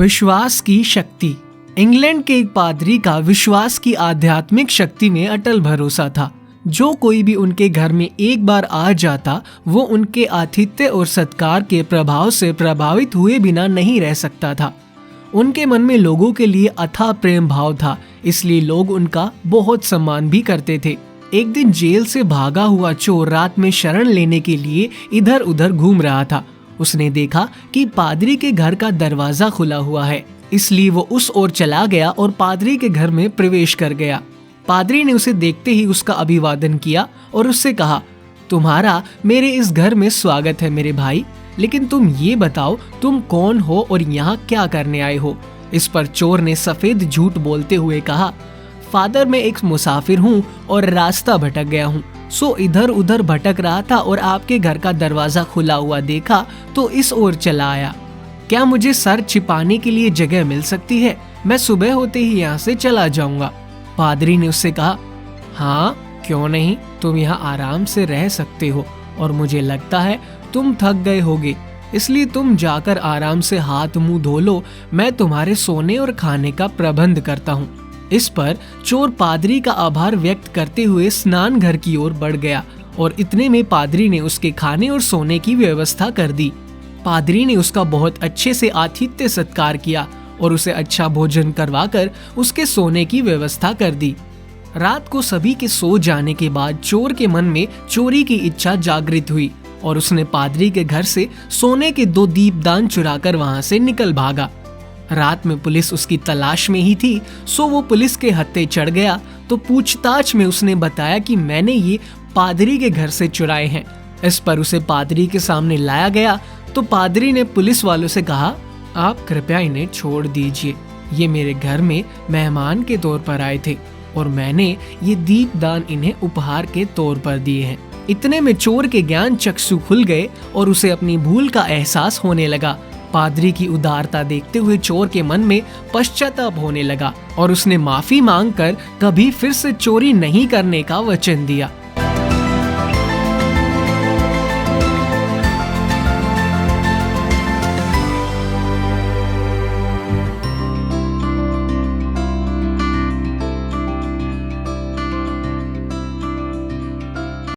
विश्वास की शक्ति। इंग्लैंड के एक पादरी का विश्वास की आध्यात्मिक शक्ति में अटल भरोसा था। जो कोई भी उनके घर में एक बार आ जाता, वो उनके आतिथ्य और सत्कार के प्रभाव से प्रभावित हुए बिना नहीं रह सकता था। उनके मन में लोगों के लिए अथाह प्रेम भाव था, इसलिए लोग उनका बहुत सम्मान भी करते थे। एक दिन जेल से भागा हुआ चोर रात में शरण लेने के लिए इधर उधर घूम रहा था। उसने देखा कि पादरी के घर का दरवाजा खुला हुआ है, इसलिए वो उस ओर चला गया और पादरी के घर में प्रवेश कर गया। पादरी ने उसे देखते ही उसका अभिवादन किया और उससे कहा, तुम्हारा मेरे इस घर में स्वागत है मेरे भाई, लेकिन तुम ये बताओ तुम कौन हो और यहाँ क्या करने आए हो। इस पर चोर ने सफेद झूठ बोलते हुए कहा, फादर मैं एक मुसाफिर हूँ और रास्ता भटक गया हूँ, सो इधर उधर भटक रहा था और आपके घर का दरवाजा खुला हुआ देखा तो इस ओर चला आया। क्या मुझे सर छिपाने के लिए जगह मिल सकती है? मैं सुबह होते ही यहाँ से चला जाऊंगा। पादरी ने उससे कहा, हाँ क्यों नहीं, तुम यहाँ आराम से रह सकते हो और मुझे लगता है तुम थक गए होगे, इसलिए तुम जाकर आराम से हाथ मुंह धो लो, मैं तुम्हारे सोने और खाने का प्रबंध करता हूँ। इस पर चोर पादरी का आभार व्यक्त करते हुए स्नान घर की ओर बढ़ गया और इतने में पादरी ने उसके खाने और सोने की व्यवस्था कर दी। पादरी ने उसका बहुत अच्छे से आतिथ्य सत्कार किया और उसे अच्छा भोजन करवाकर उसके सोने की व्यवस्था कर दी। रात को सभी के सो जाने के बाद चोर के मन में चोरी की इच्छा जागृत हुई और उसने पादरी के घर से सोने के 2 दीपदान चुराकर वहां से निकल भागा। रात में पुलिस उसकी तलाश में ही थी, सो वो पुलिस के हत्थे चढ़ गया तो पूछताछ में उसने बताया कि मैंने ये पादरी के घर से चुराए हैं। इस पर उसे पादरी के सामने लाया गया तो पादरी ने पुलिस वालों से कहा, आप कृपया इन्हें छोड़ दीजिए, ये मेरे घर में मेहमान के तौर पर आए थे और मैंने ये दीपदान इन्हें उपहार के तौर पर दिए हैं। इतने में चोर के ज्ञान चक्षु खुल गए और उसे अपनी भूल का एहसास होने लगा। पादरी की उदारता देखते हुए चोर के मन में पश्चाताप होने लगा और उसने माफी मांगकर कभी फिर से चोरी नहीं करने का वचन दिया।